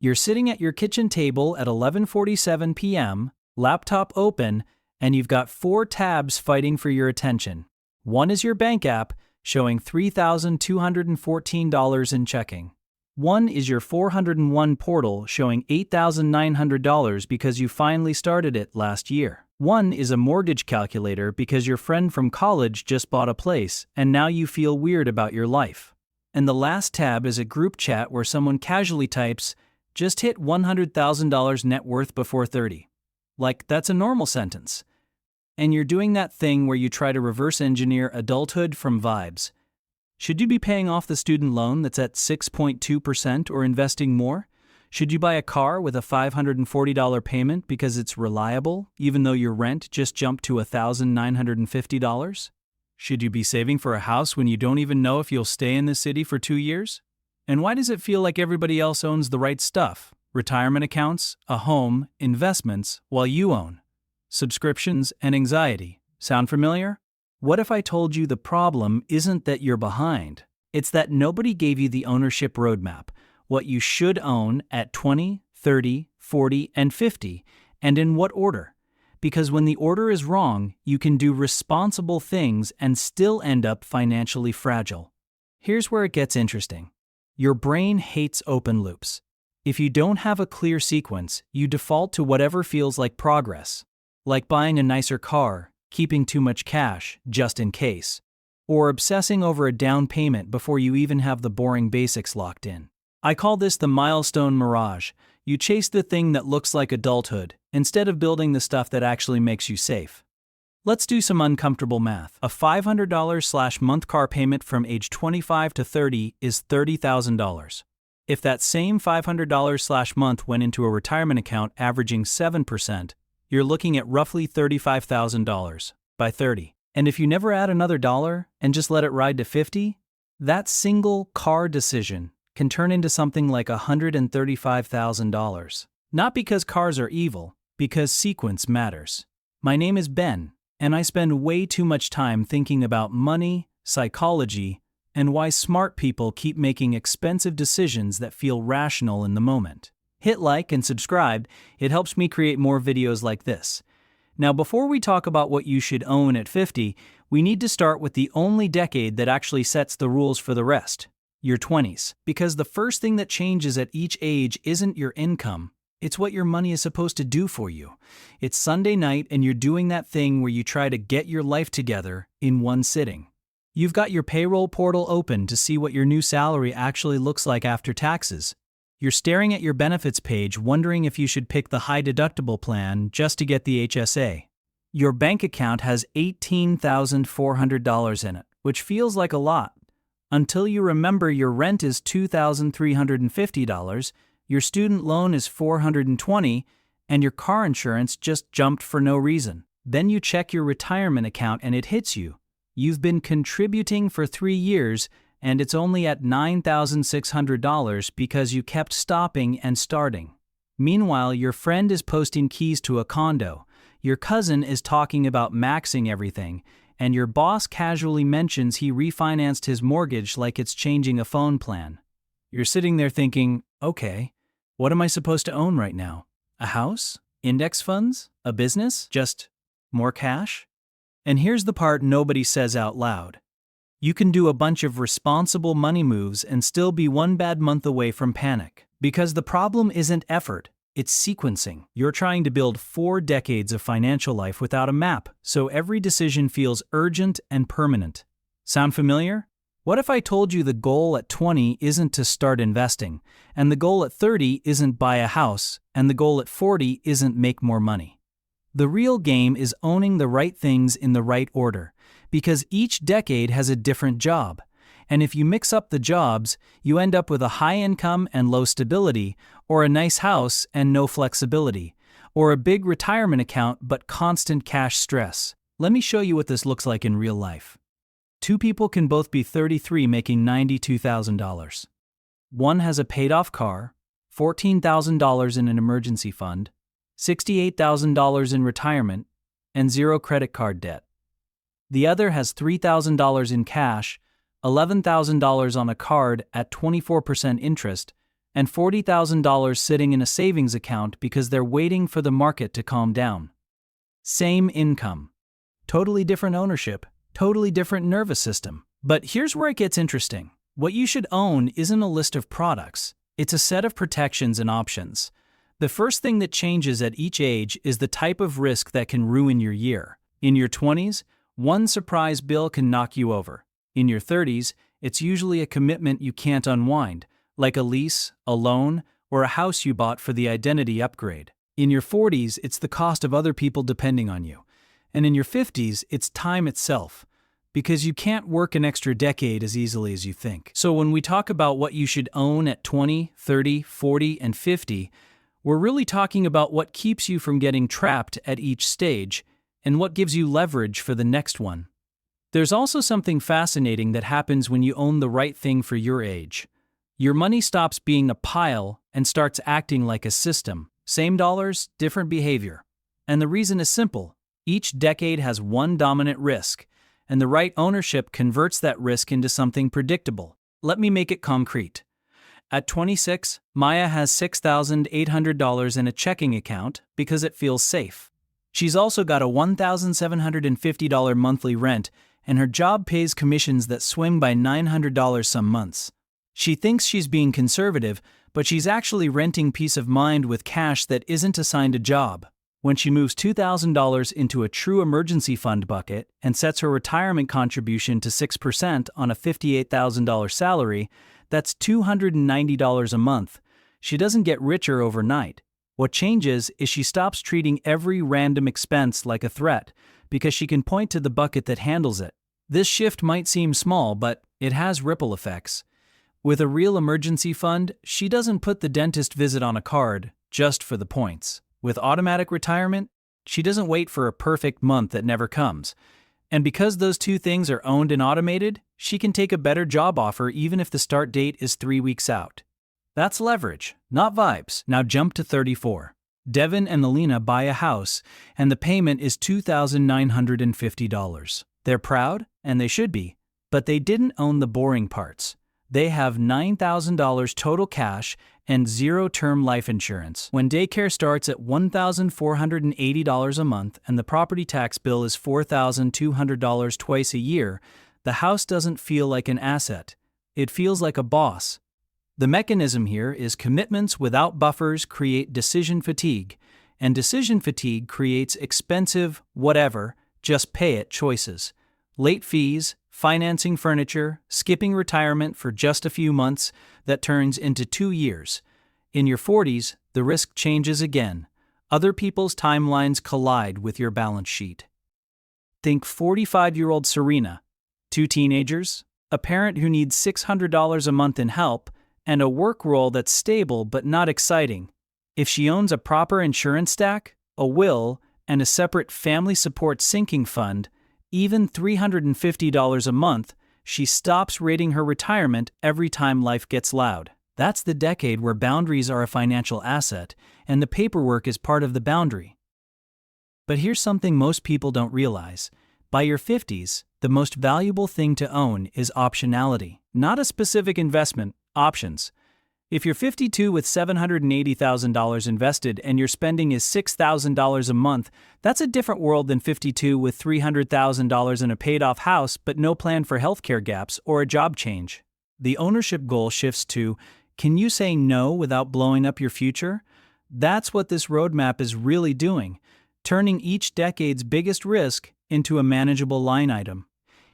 You're sitting at your kitchen table at 11:47 p.m., laptop open, and you've got 4 tabs fighting for your attention. One is your bank app, showing $3,214 in checking. One is your 401 portal, showing $8,900 because you finally started it last year. One is a mortgage calculator because your friend from college just bought a place and now you feel weird about your life. And the last tab is a group chat where someone casually types, "Just hit $100,000 net worth before 30. Like, that's a normal sentence. And you're doing that thing where you try to reverse engineer adulthood from vibes. Should you be paying off the student loan that's at 6.2% or investing more? Should you buy a car with a $540 payment because it's reliable, even though your rent just jumped to $1,950? Should you be saving for a house when you don't even know if you'll stay in the city for 2 years? And why does it feel like everybody else owns the right stuff? Retirement accounts, a home, investments, while you own subscriptions and anxiety. Sound familiar? What if I told you the problem isn't that you're behind? It's that nobody gave you the ownership roadmap, what you should own at 20, 30, 40, and 50, and in what order. Because when the order is wrong, you can do responsible things and still end up financially fragile. Here's where it gets interesting. Your brain hates open loops. If you don't have a clear sequence, you default to whatever feels like progress, like buying a nicer car, keeping too much cash, just in case, or obsessing over a down payment before you even have the boring basics locked in. I call this the milestone mirage. You chase the thing that looks like adulthood, instead of building the stuff that actually makes you safe. Let's do some uncomfortable math. A $500/month car payment from age 25 to 30 is $30,000. If that same $500/month went into a retirement account averaging 7%, you're looking at roughly $35,000 by 30. And if you never add another dollar and just let it ride to 50, that single car decision can turn into something like $135,000. Not because cars are evil, because sequence matters. My name is Ben, and I spend way too much time thinking about money, psychology, and why smart people keep making expensive decisions that feel rational in the moment. Hit like and subscribe, it helps me create more videos like this. Now, before we talk about what you should own at 50, we need to start with the only decade that actually sets the rules for the rest, your 20s. Because the first thing that changes at each age isn't your income, it's what your money is supposed to do for you. It's Sunday night and you're doing that thing where you try to get your life together in one sitting. You've got your payroll portal open to see what your new salary actually looks like after taxes. You're staring at your benefits page wondering if you should pick the high deductible plan just to get the HSA. Your bank account has $18,400 in it, which feels like a lot. Until you remember your rent is $2,350, your student loan is $420, and your car insurance just jumped for no reason. Then you check your retirement account and it hits you. You've been contributing for 3 years, and it's only at $9,600 because you kept stopping and starting. Meanwhile, your friend is posting keys to a condo, your cousin is talking about maxing everything, and your boss casually mentions he refinanced his mortgage like it's changing a phone plan. You're sitting there thinking, okay, what am I supposed to own right now? A house? Index funds? A business? Just more cash? And here's the part nobody says out loud. You can do a bunch of responsible money moves and still be one bad month away from panic. Because the problem isn't effort, it's sequencing. You're trying to build 4 decades of financial life without a map, so every decision feels urgent and permanent. Sound familiar? What if I told you the goal at 20 isn't to start investing, and the goal at 30 isn't buy a house, and the goal at 40 isn't make more money? The real game is owning the right things in the right order, because each decade has a different job. And if you mix up the jobs, you end up with a high income and low stability, or a nice house and no flexibility, or a big retirement account but constant cash stress. Let me show you what this looks like in real life. 2 people can both be 33 making $92,000. One has a paid-off car, $14,000 in an emergency fund, $68,000 in retirement, and 0 credit card debt. The other has $3,000 in cash, $11,000 on a card at 24% interest, and $40,000 sitting in a savings account because they're waiting for the market to calm down. Same income. Totally different ownership, totally different nervous system. But here's where it gets interesting. What you should own isn't a list of products, it's a set of protections and options. The first thing that changes at each age is the type of risk that can ruin your year. In your 20s, one surprise bill can knock you over. In your 30s, it's usually a commitment you can't unwind, like a lease, a loan, or a house you bought for the identity upgrade. In your 40s, it's the cost of other people depending on you. And in your 50s, it's time itself, because you can't work an extra decade as easily as you think. So when we talk about what you should own at 20, 30, 40, and 50, we're really talking about what keeps you from getting trapped at each stage and what gives you leverage for the next one. There's also something fascinating that happens when you own the right thing for your age. Your money stops being a pile and starts acting like a system. Same dollars, different behavior. And the reason is simple. Each decade has one dominant risk, and the right ownership converts that risk into something predictable. Let me make it concrete. At 26, Maya has $6,800 in a checking account because it feels safe. She's also got a $1,750 monthly rent, and her job pays commissions that swing by $900 some months. She thinks she's being conservative, but she's actually renting peace of mind with cash that isn't assigned a job. When she moves $2,000 into a true emergency fund bucket and sets her retirement contribution to 6% on a $58,000 salary, that's $290 a month. She doesn't get richer overnight. What changes is she stops treating every random expense like a threat, because she can point to the bucket that handles it. This shift might seem small, but it has ripple effects. With a real emergency fund, she doesn't put the dentist visit on a card just for the points. With automatic retirement, she doesn't wait for a perfect month that never comes. And because those two things are owned and automated, she can take a better job offer even if the start date is 3 weeks out. That's leverage, not vibes. Now jump to 34. Devin and Alina buy a house, and the payment is $2,950. They're proud, and they should be, but they didn't own the boring parts. They have $9,000 total cash and 0 term life insurance. When daycare starts at $1,480 a month and the property tax bill is $4,200 twice a year, the house doesn't feel like an asset. It feels like a boss. The mechanism here is commitments without buffers create decision fatigue, and decision fatigue creates expensive, whatever, just pay it choices. Late fees, financing furniture, skipping retirement for just a few months that turns into 2 years. In your 40s, the risk changes again. Other people's timelines collide with your balance sheet. Think 45-year-old Serena, 2 teenagers, a parent who needs $600 a month in help, and a work role that's stable but not exciting. If she owns a proper insurance stack, a will, and a separate family support sinking fund, even $350 a month, she stops rating her retirement every time life gets loud. That's the decade where boundaries are a financial asset, and the paperwork is part of the boundary. But here's something most people don't realize. By your 50s, the most valuable thing to own is optionality, not a specific investment, options. If you're 52 with $780,000 invested and your spending is $6,000 a month, that's a different world than 52 with $300,000 in a paid-off house but no plan for healthcare gaps or a job change. The ownership goal shifts to, can you say no without blowing up your future? That's what this roadmap is really doing, turning each decade's biggest risk into a manageable line item.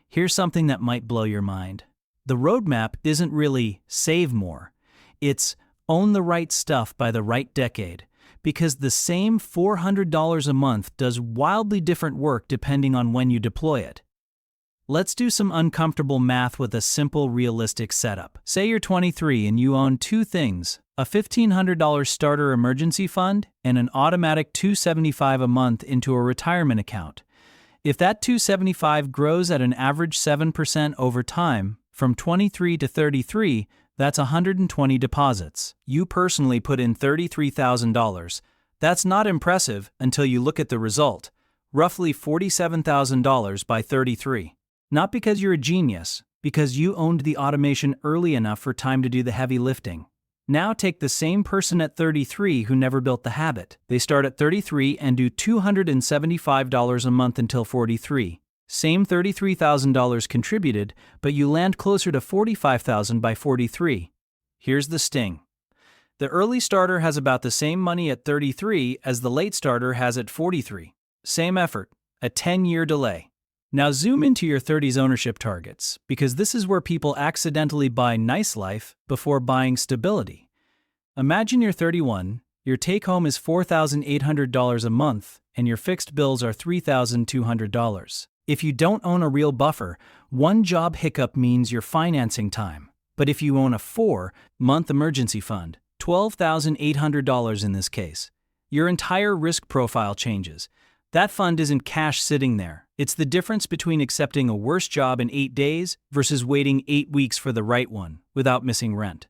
Here's something that might blow your mind. The roadmap isn't really save more. It's own the right stuff by the right decade, because the same $400 a month does wildly different work depending on when you deploy it. Let's do some uncomfortable math with a simple, realistic setup. Say you're 23 and you own 2 things, a $1,500 starter emergency fund and an automatic $275 a month into a retirement account. If that $275 grows at an average 7% over time, from 23 to 33, that's 120 deposits. You personally put in $33,000. That's not impressive until you look at the result, roughly $47,000 by 33. Not because you're a genius, because you owned the automation early enough for time to do the heavy lifting. Now take the same person at 33 who never built the habit. They start at 33 and do $275 a month until 43. Same $33,000 contributed, but you land closer to $45,000 by 43. Here's the sting. The early starter has about the same money at 33 as the late starter has at 43. Same effort, a 10-year delay. Now zoom into your 30s ownership targets, because this is where people accidentally buy nice life before buying stability. Imagine you're 31, your take-home is $4,800 a month, and your fixed bills are $3,200. If you don't own a real buffer, one job hiccup means your financing time. But if you own a 4-month emergency fund, $12,800 in this case, your entire risk profile changes. That fund isn't cash sitting there. It's the difference between accepting a worse job in 8 days versus waiting 8 weeks for the right one without missing rent.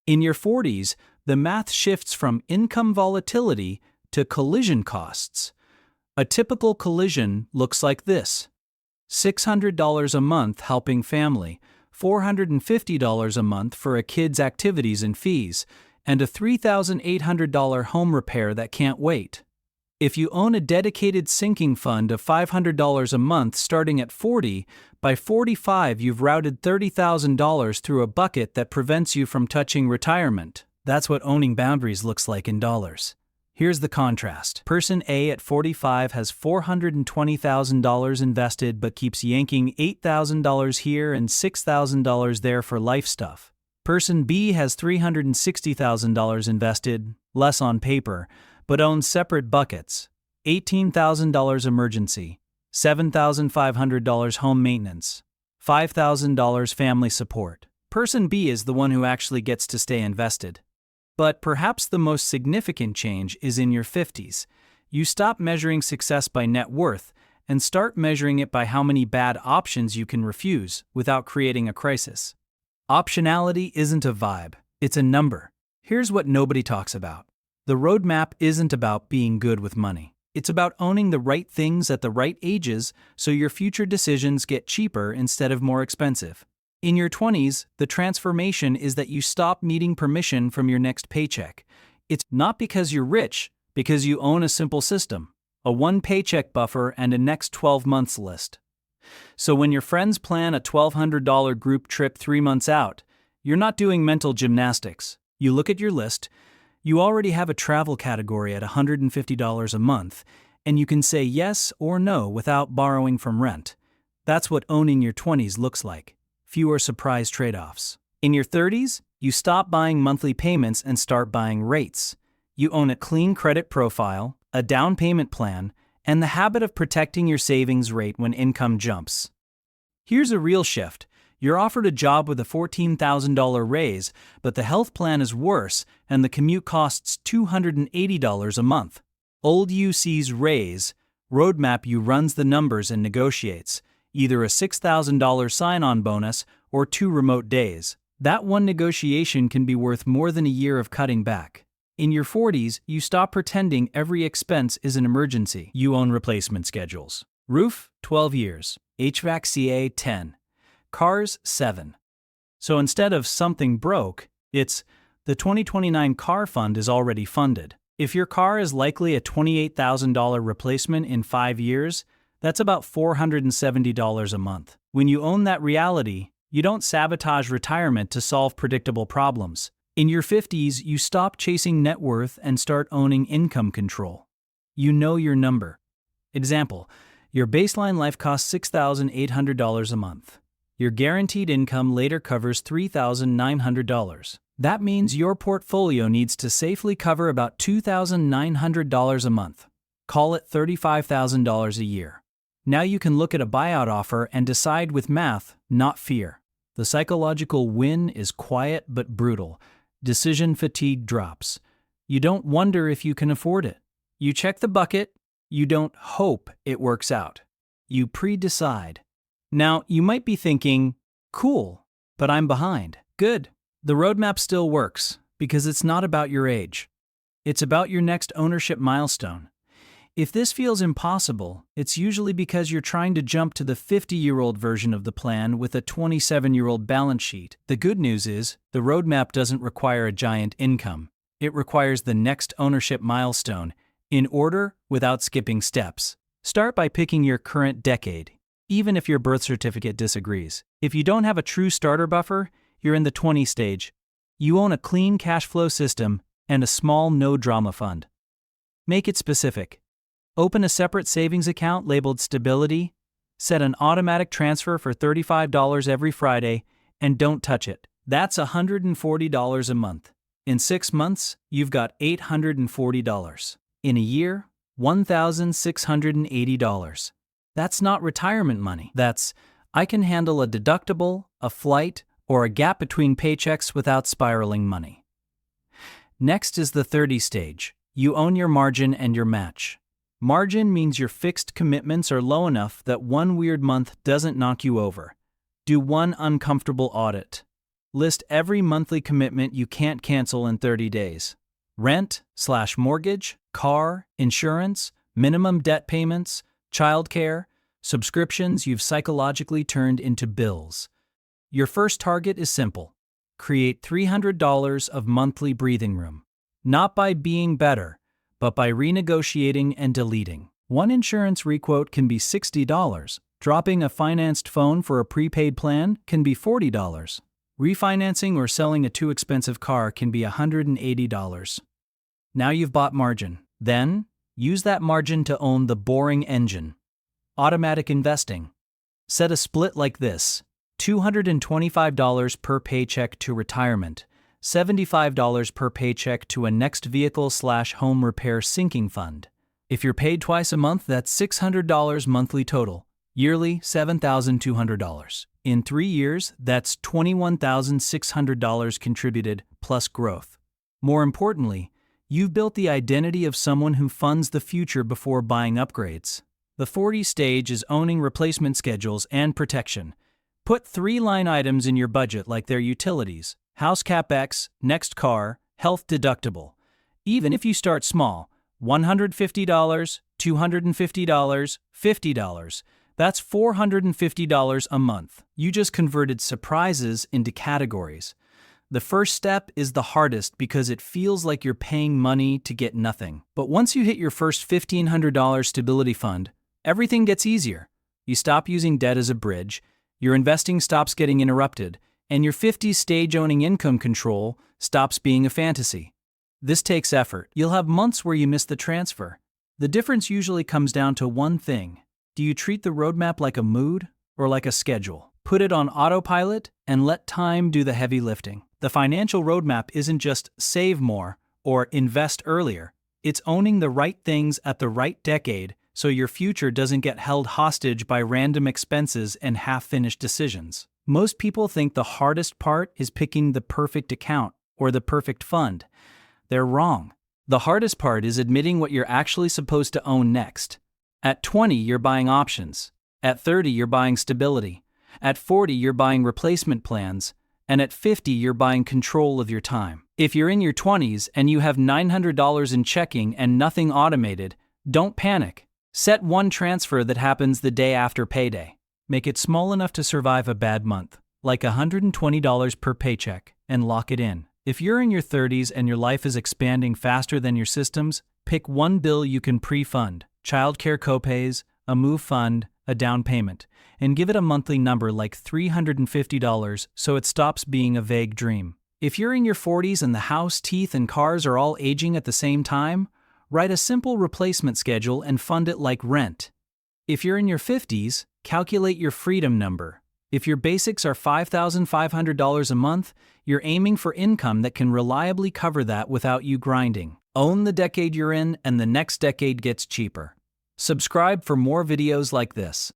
In your 40s, the math shifts from income volatility to collision costs. A typical collision looks like this: $600 a month helping family, $450 a month for a kid's activities and fees, and a $3,800 home repair that can't wait. If you own a dedicated sinking fund of $500 a month starting at 40, by 45 you've routed $30,000 through a bucket that prevents you from touching retirement. That's what owning boundaries looks like in dollars. Here's the contrast. Person A at 45 has $420,000 invested but keeps yanking $8,000 here and $6,000 there for life stuff. Person B has $360,000 invested, less on paper, but owns separate buckets: $18,000 emergency, $7,500 home maintenance, $5,000 family support. Person B is the one who actually gets to stay invested. But perhaps the most significant change is in your 50s. You stop measuring success by net worth and start measuring it by how many bad options you can refuse without creating a crisis. Optionality isn't a vibe, it's a number. Here's what nobody talks about. The roadmap isn't about being good with money. It's about owning the right things at the right ages so your future decisions get cheaper instead of more expensive. In your 20s, the transformation is that you stop needing permission from your next paycheck. It's not because you're rich, because you own a simple system, a one-paycheck buffer and a next 12 months list. So when your friends plan a $1,200 group trip 3 months out, you're not doing mental gymnastics. You look at your list, you already have a travel category at $150 a month, and you can say yes or no without borrowing from rent. That's what owning your 20s looks like. Fewer surprise trade-offs. In your 30s, you stop buying monthly payments and start buying rates. You own a clean credit profile, a down payment plan, and the habit of protecting your savings rate when income jumps. Here's a real shift. You're offered a job with a $14,000 raise, but the health plan is worse and the commute costs $280 a month. Old you sees raise, roadmap you runs the numbers and negotiates, either a $6,000 sign-on bonus or 2 remote days. That one negotiation can be worth more than a year of cutting back. In your 40s, you stop pretending every expense is an emergency. You own replacement schedules. Roof, 12 years. HVAC CA, 10. Cars, 7. So instead of something broke, it's the 2029 car fund is already funded. If your car is likely a $28,000 replacement in 5 years, that's about $470 a month. When you own that reality, you don't sabotage retirement to solve predictable problems. In your 50s, you stop chasing net worth and start owning income control. You know your number. Example, your baseline life costs $6,800 a month. Your guaranteed income later covers $3,900. That means your portfolio needs to safely cover about $2,900 a month. Call it $35,000 a year. Now you can look at a buyout offer and decide with math, not fear. The psychological win is quiet but brutal. Decision fatigue drops. You don't wonder if you can afford it. You check the bucket. You don't hope it works out. You pre-decide. Now, you might be thinking, cool, but I'm behind. Good. The roadmap still works because it's not about your age. It's about your next ownership milestone. If this feels impossible, it's usually because you're trying to jump to the 50-year-old version of the plan with a 27-year-old balance sheet. The good news is, the roadmap doesn't require a giant income. It requires the next ownership milestone, in order, without skipping steps. Start by picking your current decade, even if your birth certificate disagrees. If you don't have a true starter buffer, you're in the 20 stage. You own a clean cash flow system and a small no-drama fund. Make it specific. Open a separate savings account labeled Stability, set an automatic transfer for $35 every Friday, and don't touch it. That's $140 a month. In 6 months, you've got $840. In a year, $1,680. That's not retirement money. That's, I can handle a deductible, a flight, or a gap between paychecks without spiraling money. Next is the 30 stage. You own your margin and your match. Margin means your fixed commitments are low enough that one weird month doesn't knock you over. Do one uncomfortable audit. List every monthly commitment you can't cancel in 30 days. Rent/mortgage, car, insurance, minimum debt payments, childcare, subscriptions you've psychologically turned into bills. Your first target is simple. Create $300 of monthly breathing room. Not by being better, but by renegotiating and deleting. One insurance requote can be $60. Dropping a financed phone for a prepaid plan can be $40. Refinancing or selling a too expensive car can be $180. Now you've bought margin. Then, use that margin to own the boring engine. Automatic investing. Set a split like this: $225 per paycheck to retirement, $75 per paycheck to a next vehicle/home repair sinking fund. If you're paid twice a month, that's $600 monthly total. Yearly, $7,200. In 3 years, that's $21,600 contributed plus growth. More importantly, you've built the identity of someone who funds the future before buying upgrades. The 40 stage is owning replacement schedules and protection. Put 3 line items in your budget like they're utilities: house capex, next car, health deductible. Even if you start small, $150, $250, $50. That's $450 a month. You just converted surprises into categories. The first step is the hardest because it feels like you're paying money to get nothing. But once you hit your first $1,500 stability fund, everything gets easier. You stop using debt as a bridge, your investing stops getting interrupted, and your 50s stage owning income control stops being a fantasy. This takes effort. You'll have months where you miss the transfer. The difference usually comes down to one thing. Do you treat the roadmap like a mood or like a schedule? Put it on autopilot and let time do the heavy lifting. The financial roadmap isn't just save more or invest earlier. It's owning the right things at the right decade so your future doesn't get held hostage by random expenses and half-finished decisions. Most people think the hardest part is picking the perfect account or the perfect fund. They're wrong. The hardest part is admitting what you're actually supposed to own next. At 20, you're buying options. At 30, you're buying stability. At 40, you're buying replacement plans. And at 50, you're buying control of your time. If you're in your 20s and you have $900 in checking and nothing automated, don't panic. Set one transfer that happens the day after payday. Make it small enough to survive a bad month, like $120 per paycheck, and lock it in. If you're in your 30s and your life is expanding faster than your systems, pick one bill you can pre-fund: childcare copays, a move fund, a down payment, and give it a monthly number like $350 so it stops being a vague dream. If you're in your 40s and the house, teeth, and cars are all aging at the same time, write a simple replacement schedule and fund it like rent. If you're in your 50s, calculate your freedom number. If your basics are $5,500 a month, you're aiming for income that can reliably cover that without you grinding. Own the decade you're in, and the next decade gets cheaper. Subscribe for more videos like this.